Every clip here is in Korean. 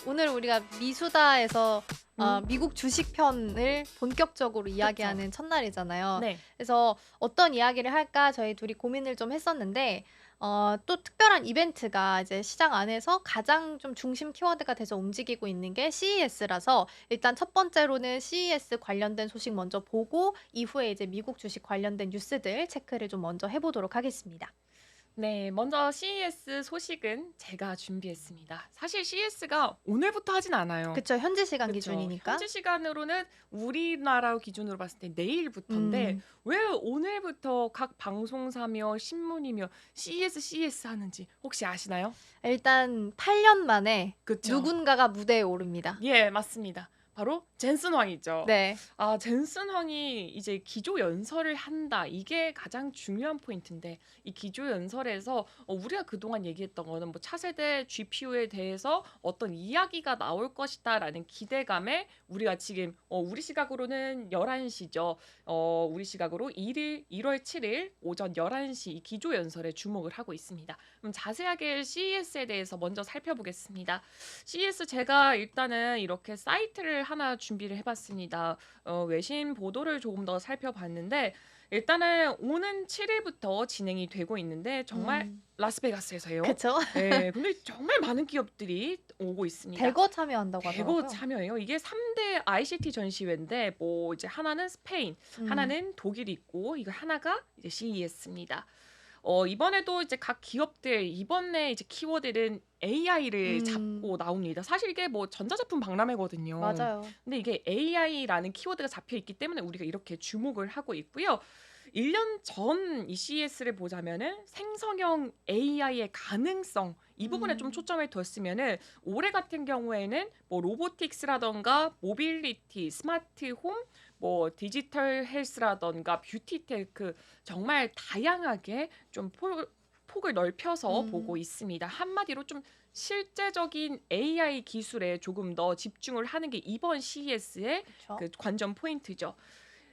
오늘 우리가 미수다에서 음. 미국 주식 편을 본격적으로 그쵸. 이야기하는 첫날이잖아요. 네. 그래서 어떤 이야기를 할까 저희 둘이 고민을 좀 했었는데 또 특별한 이벤트가 이제 시장 안에서 가장 좀 중심 키워드가 돼서 움직이고 있는 게 CES라서 일단 첫 번째로는 CES 관련된 소식 먼저 보고 이후에 이제 미국 주식 관련된 뉴스들 체크를 좀 먼저 해보도록 하겠습니다. 네, 먼저 CES 소식은 제가 준비했습니다. 사실 CES가 오늘부터 하진 않아요. 그쵸, 현지 시간 그쵸. 기준이니까. 현지 시간으로는 우리나라 기준으로 봤을 때 내일부터인데 음. 왜 오늘부터 각 방송사며 신문이며 CES 하는지 혹시 아시나요? 일단 8년 만에 그쵸. 누군가가 무대에 오릅니다. 예, 맞습니다. 바로 젠슨 황이죠. 네. 젠슨 황이 이제 기조 연설을 한다. 이게 가장 중요한 포인트인데 이 기조 연설에서 우리가 그동안 얘기했던 거는 뭐 차세대 GPU에 대해서 어떤 이야기가 나올 것이다라는 기대감에 우리가 지금 우리 시각으로는 11시죠. 우리 시각으로 1월 7일 오전 11시 이 기조 연설에 주목을 하고 있습니다. 그럼 자세하게 CES에 대해서 먼저 살펴보겠습니다. CES 제가 일단은 이렇게 사이트를 하나 준비를 해봤습니다. 외신 보도를 조금 더 살펴봤는데 일단은 오는 7일부터 진행이 되고 있는데 정말 라스베가스에서 해요. 그쵸? 네, 근데 정말 많은 기업들이 오고 있습니다. 대거 참여한다고 대거 하더라고요. 참여해요. 이게 3대 ICT 전시회인데 뭐 이제 하나는 스페인, 하나는 독일이 있고 이거 하나가 이제 CES입니다. 이번에도 이제 각 기업들 이번에 이제 키워드는 AI를 잡고 나옵니다. 사실 이게 뭐 전자제품 박람회거든요. 맞아요. 근데 이게 AI라는 키워드가 잡혀 있기 때문에 우리가 이렇게 주목을 하고 있고요. 1년 전 이 CES를 보자면은 생성형 AI의 가능성 이 부분에 좀 초점을 뒀으면은 올해 같은 경우에는 뭐 로보틱스라던가 모빌리티, 스마트 홈, 뭐 디지털 헬스라던가 뷰티테크 정말 다양하게 좀 폭을 넓혀서 보고 있습니다. 한마디로 좀 실제적인 AI 기술에 조금 더 집중을 하는 게 이번 CES의 그쵸? 그 관전 포인트죠.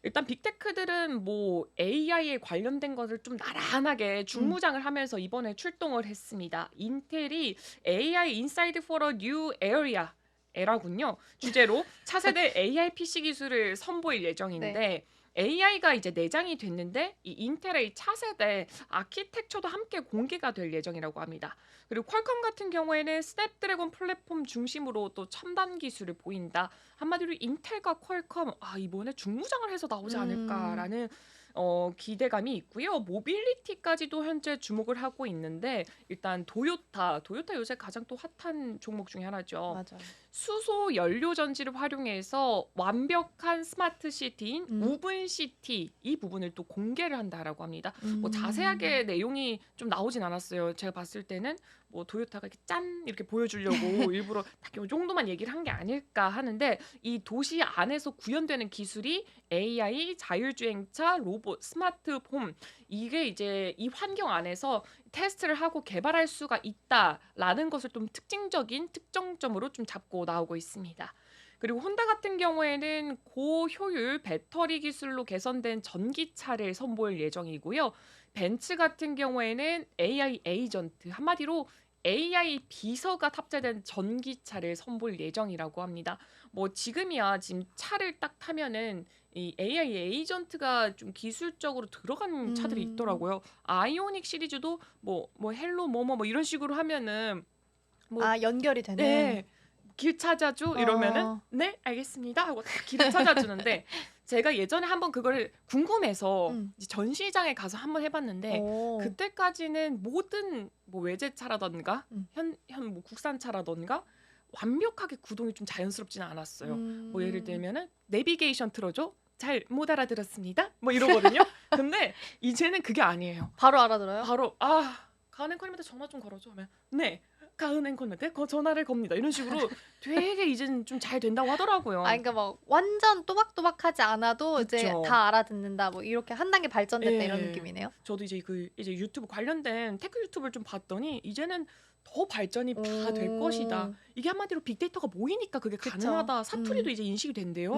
일단 빅테크들은 뭐 AI에 관련된 것을 좀 나란하게 중무장을 하면서 이번에 출동을 했습니다. 인텔이 AI Inside for a New Area 에라군요. 주제로 차세대 AI PC 기술을 선보일 예정인데 AI가 이제 내장이 됐는데 이 인텔의 차세대 아키텍처도 함께 공개가 될 예정이라고 합니다. 그리고 퀄컴 같은 경우에는 스냅드래곤 플랫폼 중심으로 또 첨단 기술을 보인다. 한마디로 인텔과 퀄컴 이번에 중무장을 해서 나오지 않을까라는 기대감이 있고요. 모빌리티까지도 현재 주목을 하고 있는데 일단 도요타 요새 가장 또 핫한 종목 중에 하나죠. 맞아요. 수소 연료 전지를 활용해서 완벽한 스마트 시티인 우분 시티 이 부분을 또 공개를 한다라고 합니다. 뭐 자세하게 내용이 좀 나오진 않았어요. 제가 봤을 때는 뭐 도요타가 이렇게 짠 이렇게 보여주려고 일부러 딱 이 정도만 얘기를 한 게 아닐까 하는데 이 도시 안에서 구현되는 기술이 AI, 자율주행차, 로봇, 스마트홈 이게 이제 이 환경 안에서 테스트를 하고 개발할 수가 있다라는 것을 좀 특징적인 특정점으로 좀 잡고 나오고 있습니다. 그리고 혼다 같은 경우에는 고효율 배터리 기술로 개선된 전기차를 선보일 예정이고요. 벤츠 같은 경우에는 AI 에이전트 한마디로 AI 비서가 탑재된 전기차를 선보일 예정이라고 합니다. 뭐 지금이야 지금 차를 딱 타면은 이 AI 에이전트가 좀 기술적으로 들어간 차들이 있더라고요. 아이오닉 시리즈도 뭐 헬로 뭐 이런 식으로 하면은 뭐 연결이 되는. 네. 길 찾아줘 이러면은 네 알겠습니다 하고 딱 길을 찾아주는데 제가 예전에 한번 그걸 궁금해서 이제 전시장에 가서 한번 해봤는데 그때까지는 모든 뭐 외제차라던가 현 뭐 국산차라던가 완벽하게 구동이 좀 자연스럽지는 않았어요. 뭐 예를 들면은 내비게이션 틀어줘 잘 못 알아들었습니다. 뭐 이러거든요. 근데 이제는 그게 아니에요. 바로 알아들어요? 바로 가은 앵커님한테 전화 좀 걸어줘 하면 네 가은 앵커님한테 전화를 겁니다. 이런 식으로 되게 이제는 좀 잘 된다고 하더라고요. 그러니까 막 완전 또박또박하지 않아도 이제 그쵸. 다 알아듣는다 뭐 이렇게 한 단계 발전됐다 이런 예. 느낌이네요. 저도 이제 이제 유튜브 관련된 테크 유튜브를 좀 봤더니 이제는 더 발전이 다 될 것이다. 이게 한마디로 빅데이터가 모이니까 그게 그쵸. 가능하다. 사투리도 이제 인식이 된대요.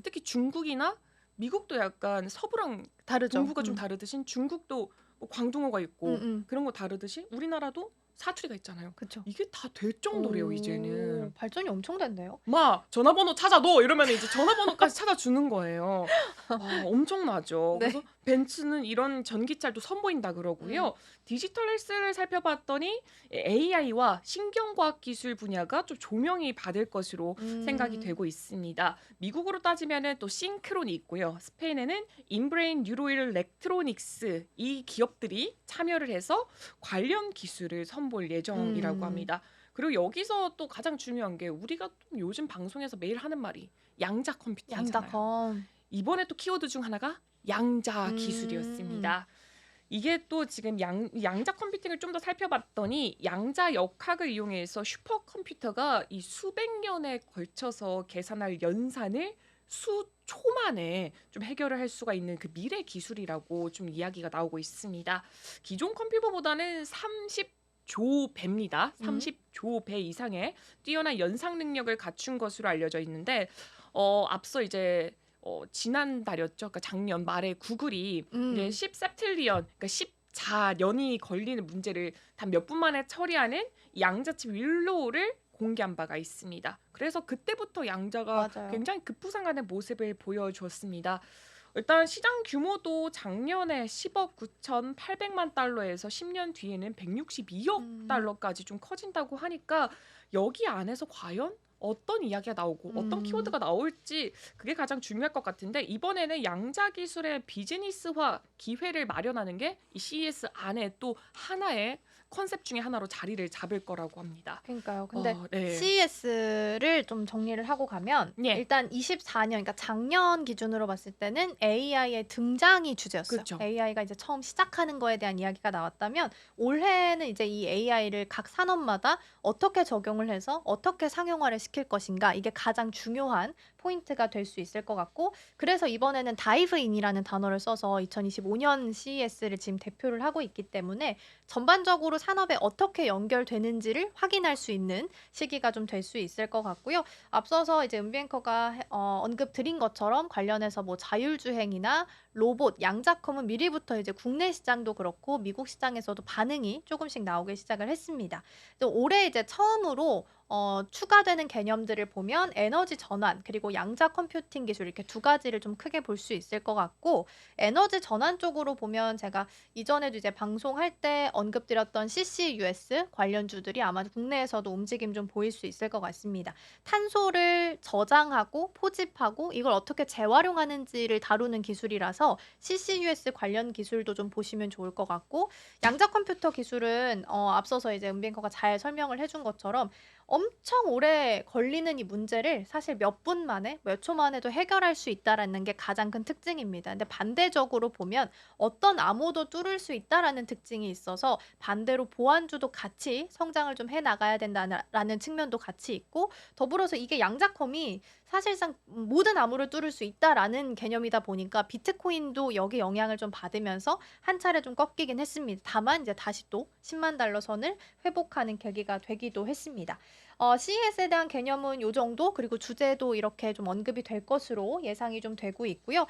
특히 중국이나 미국도 약간 서부랑 다르죠. 동부가 좀 다르듯이 중국도 뭐 광둥어가 있고 그런 거 다르듯이 우리나라도 사투리가 있잖아요. 그쵸. 이게 다 될 정도래요 이제는. 지금. 발전이 엄청 됐네요. 막 전화번호 찾아둬 이러면 이제 전화번호까지 찾아주는 거예요. 와, 엄청나죠. 네. 그래서 벤츠는 이런 전기차를 또 선보인다 그러고요. 음. 디지털 헬스를 살펴봤더니 AI와 신경과학 기술 분야가 좀 조명이 받을 것으로 생각이 음. 되고 있습니다. 미국으로 따지면은 또 싱크론이 있고요. 스페인에는 인브레인 뉴로일렉트로닉스 이 기업들이 참여를 해서 관련 기술을 선보일 예정이라고 음. 합니다. 그리고 여기서 또 가장 중요한 게 우리가 좀 요즘 방송에서 매일 하는 말이 양자 컴퓨팅이잖아요. 양자컴. 이번에 또 키워드 중 하나가 양자 음. 기술이었습니다. 이게 또 지금 양자 컴퓨팅을 좀 더 살펴봤더니 양자 역학을 이용해서 슈퍼컴퓨터가 이 수백 년에 걸쳐서 계산할 연산을 수초 만에 좀 해결을 할 수가 있는 그 미래 기술이라고 좀 이야기가 나오고 있습니다. 기존 컴퓨터보다는 30조 배입니다. 음. 30조 배 이상의 뛰어난 연상 능력을 갖춘 것으로 알려져 있는데 앞서 이제 지난달이었죠. 그러니까 작년 말에 구글이 이제 음. 10셉틸리언, 그러니까 14년이 걸리는 문제를 단 몇 분 만에 처리하는 양자칩 윌로우를 공개한 바가 있습니다. 그래서 그때부터 양자가 맞아요. 굉장히 급부상하는 모습을 보여줬습니다. 일단 시장 규모도 작년에 10억 9,800만 달러에서 10년 뒤에는 162억 음. 달러까지 좀 커진다고 하니까 여기 안에서 과연 어떤 이야기가 나오고 어떤 음. 키워드가 나올지 그게 가장 중요할 것 같은데 이번에는 양자 기술의 비즈니스화 기회를 마련하는 게 이 CES 안에 또 하나의 컨셉 중에 하나로 자리를 잡을 거라고 합니다. 그러니까요. 근데 네. CES를 좀 정리를 하고 가면 예. 일단 24년 그러니까 작년 기준으로 봤을 때는 AI의 등장이 주제였어요. 그쵸. AI가 이제 처음 시작하는 거에 대한 이야기가 나왔다면 올해는 이제 이 AI를 각 산업마다 어떻게 적용을 해서 어떻게 상용화를 시킬 것인가 이게 가장 중요한 포인트가 될 수 있을 것 같고 그래서 이번에는 다이브인이라는 단어를 써서 2025년 CES를 지금 대표를 하고 있기 때문에 전반적으로 산업에 어떻게 연결되는지를 확인할 수 있는 시기가 좀 될 수 있을 것 같고요. 앞서서 이제 은비 앵커가 언급 드린 것처럼 관련해서 뭐 자율주행이나 로봇, 양자컴은 미리부터 이제 국내 시장도 그렇고 미국 시장에서도 반응이 조금씩 나오기 시작을 했습니다. 또 올해 이제 처음으로 추가되는 개념들을 보면 에너지 전환 그리고 양자 컴퓨팅 기술 이렇게 두 가지를 좀 크게 볼 수 있을 것 같고 에너지 전환 쪽으로 보면 제가 이전에도 이제 방송할 때 언급드렸던 CCUS 관련주들이 아마 국내에서도 움직임 좀 보일 수 있을 것 같습니다. 탄소를 저장하고 포집하고 이걸 어떻게 재활용하는지를 다루는 기술이라서 CCUS 관련 기술도 좀 보시면 좋을 것 같고 양자 컴퓨터 기술은 앞서서 이제 은비 앵커가 잘 설명을 해준 것처럼 엄청 오래 걸리는 이 문제를 사실 몇 분 만에 몇 초 만에도 해결할 수 있다라는 게 가장 큰 특징입니다. 근데 반대적으로 보면 어떤 암호도 뚫을 수 있다라는 특징이 있어서 반대로 보안주도 같이 성장을 좀 해 나가야 된다라는 측면도 같이 있고 더불어서 이게 양자컴이 사실상 모든 암호를 뚫을 수 있다라는 개념이다 보니까 비트코인도 여기 영향을 좀 받으면서 한 차례 좀 꺾이긴 했습니다. 다만 이제 다시 또 10만 달러 선을 회복하는 계기가 되기도 했습니다. CES에 대한 개념은 요 정도 그리고 주제도 이렇게 좀 언급이 될 것으로 예상이 좀 되고 있고요.